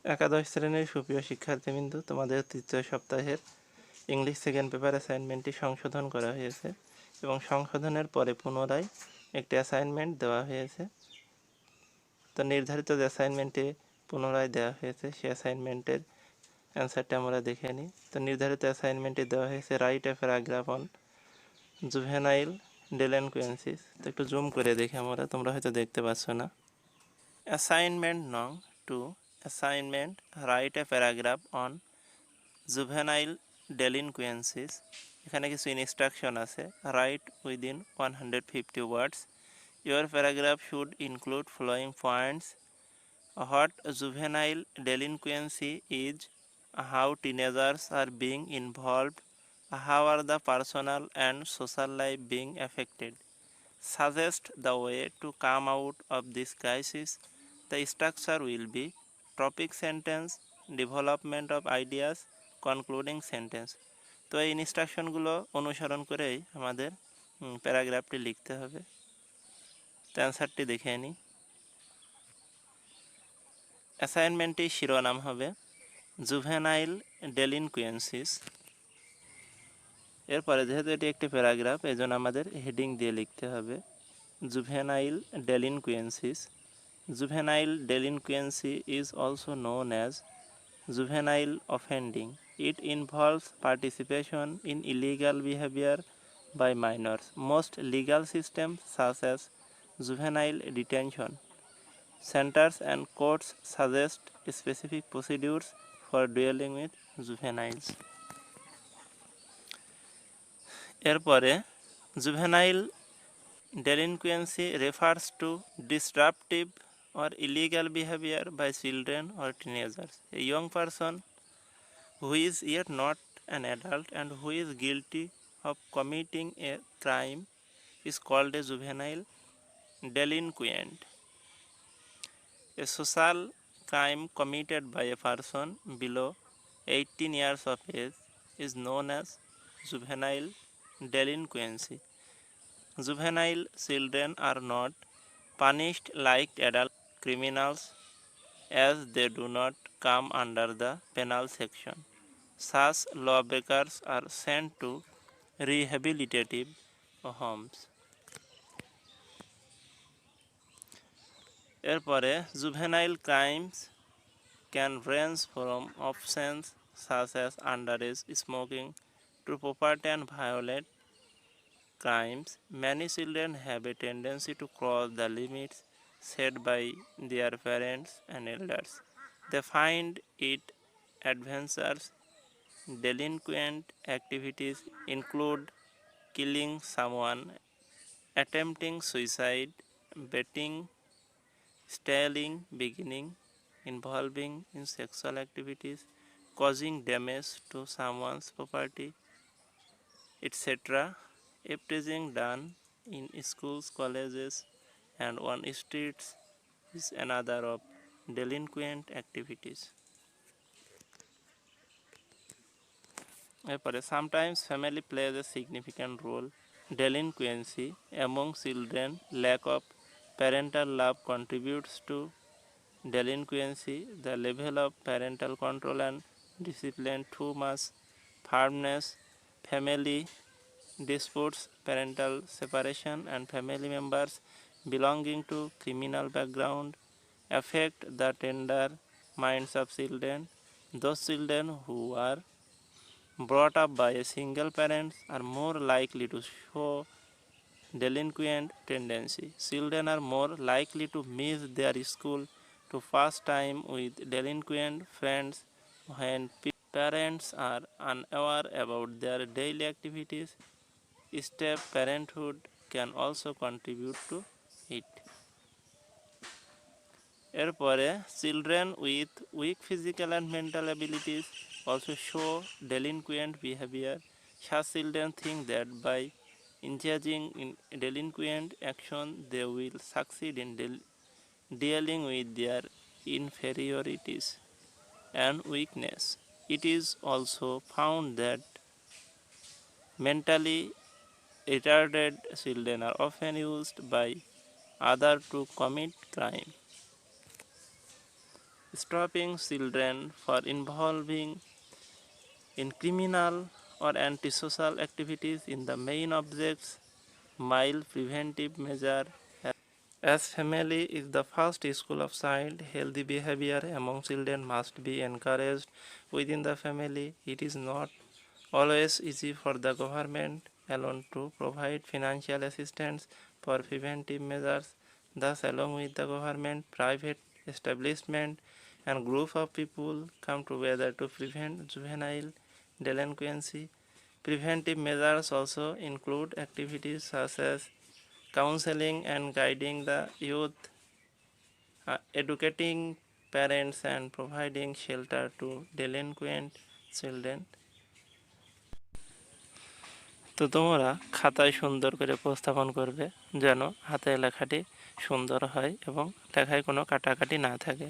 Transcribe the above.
একাদশ শ্রেণীর সুপ্রিয় শিক্ষার্থীবৃন্দ, তোমাদের তৃতীয় সপ্তাহের ইংলিশ সেকেন্ড পেপার অ্যাসাইনমেন্টটি সংশোধন করা হয়েছে এবং সংশোধনের পরে পুনরায় একটি অ্যাসাইনমেন্ট দেওয়া হয়েছে। তো নির্ধারিত যে অ্যাসাইনমেন্টটি পুনরায় দেওয়া হয়েছে সেই অ্যাসাইনমেন্টের অ্যান্সারটা আমরা দেখে নিই। তো নির্ধারিত অ্যাসাইনমেন্টটি দেওয়া হয়েছে write a paragraph on juvenile delinquencies. তো একটু জুম করে দেখি আমরা, তোমরা হয়তো দেখতে পাচ্ছ না। অ্যাসাইনমেন্ট নং 2, assignment write a paragraph on juvenile delinquencies. এখানে কিছু ইনস্ট্রাকশন আছে। Write within 150 words. Your paragraph should include following points: what juvenile delinquency is, how teenagers are being involved, how are the personal and social life being affected, suggest the way to come out of this crisis. The structure will be topic sentence, development of ideas, concluding sentence. তো এই ইনস্ট্রাকশনগুলো অনুসরণ করেই আমাদের প্যারাগ্রাফটি লিখতে হবে। তো অ্যান্সারটি দেখে নিই। অ্যাসাইনমেন্টটির শিরোনাম হবে জুভেনাইল ডেলিনকুয়েন্সিস। এরপরে যেহেতু এটি একটি প্যারাগ্রাফ, এই জন্য আমাদের হেডিং দিয়ে লিখতে হবে juvenile ডেলিনকুয়েন্সিস। Juvenile delinquency is also known as juvenile offending. It involves participation in illegal behavior by minors. Most legal systems, such as juvenile detention centers and courts, suggest specific procedures for dealing with juveniles. এরপরে juvenile delinquency refers to disruptive or illegal behavior by children or teenagers. A young person who is yet not an adult and who is guilty of committing a crime is called a juvenile delinquent. A social crime committed by a person below 18 years of age is known as juvenile delinquency. Juvenile children are not punished like adult criminals as they do not come under the penal section. Such lawbreakers are sent to rehabilitative homes. এরপরে juvenile crimes can range from offenses such as underage smoking to property and violent crimes. Many children have a tendency to cross the limits set by their parents and elders. They find it adventurous. Delinquent activities include killing someone, attempting suicide, betting, stealing, beginning involving in sexual activities, causing damage to someone's property, etc. Teaching done in schools, colleges, and on streets is another of delinquent activities. এরপরে sometimes family plays a significant role. Delinquency among children, lack of parental love contributes to delinquency. The level of parental control and discipline, too much firmness, family disputes, parental separation, and family members belonging to criminal background affect the tender minds of children. Those children who are brought up by a single parent are more likely to show delinquent tendency. Children are more likely to miss their school, to pass time with delinquent friends. When parents are unaware about their daily activities, step parenthood can also contribute to it. এরপরে children with weak physical and mental abilities also show delinquent behavior. Such children think that by engaging in delinquent action they will succeed in dealing with their inferiorities and weakness. It is also found that mentally retarded children are often used by others to commit crime. stopping children for involving in criminal or antisocial activities in the main objects, mild preventive measure. As family is the first school of child, healthy behavior among children must be encouraged within the family. It is not always easy for the government alone to provide financial assistance for preventive measures. Thus, along with the government, private establishment and group of people come together to prevent juvenile delinquency. Preventive measures also include activities such as counseling and guiding the youth, educating parents and providing shelter to delinquent children. তো তোমরা খাতায় সুন্দর করে উপস্থাপন করবে যেন হাতের লেখাটি সুন্দর হয় এবং লেখায় কোনো কাটাকাটি না থাকে।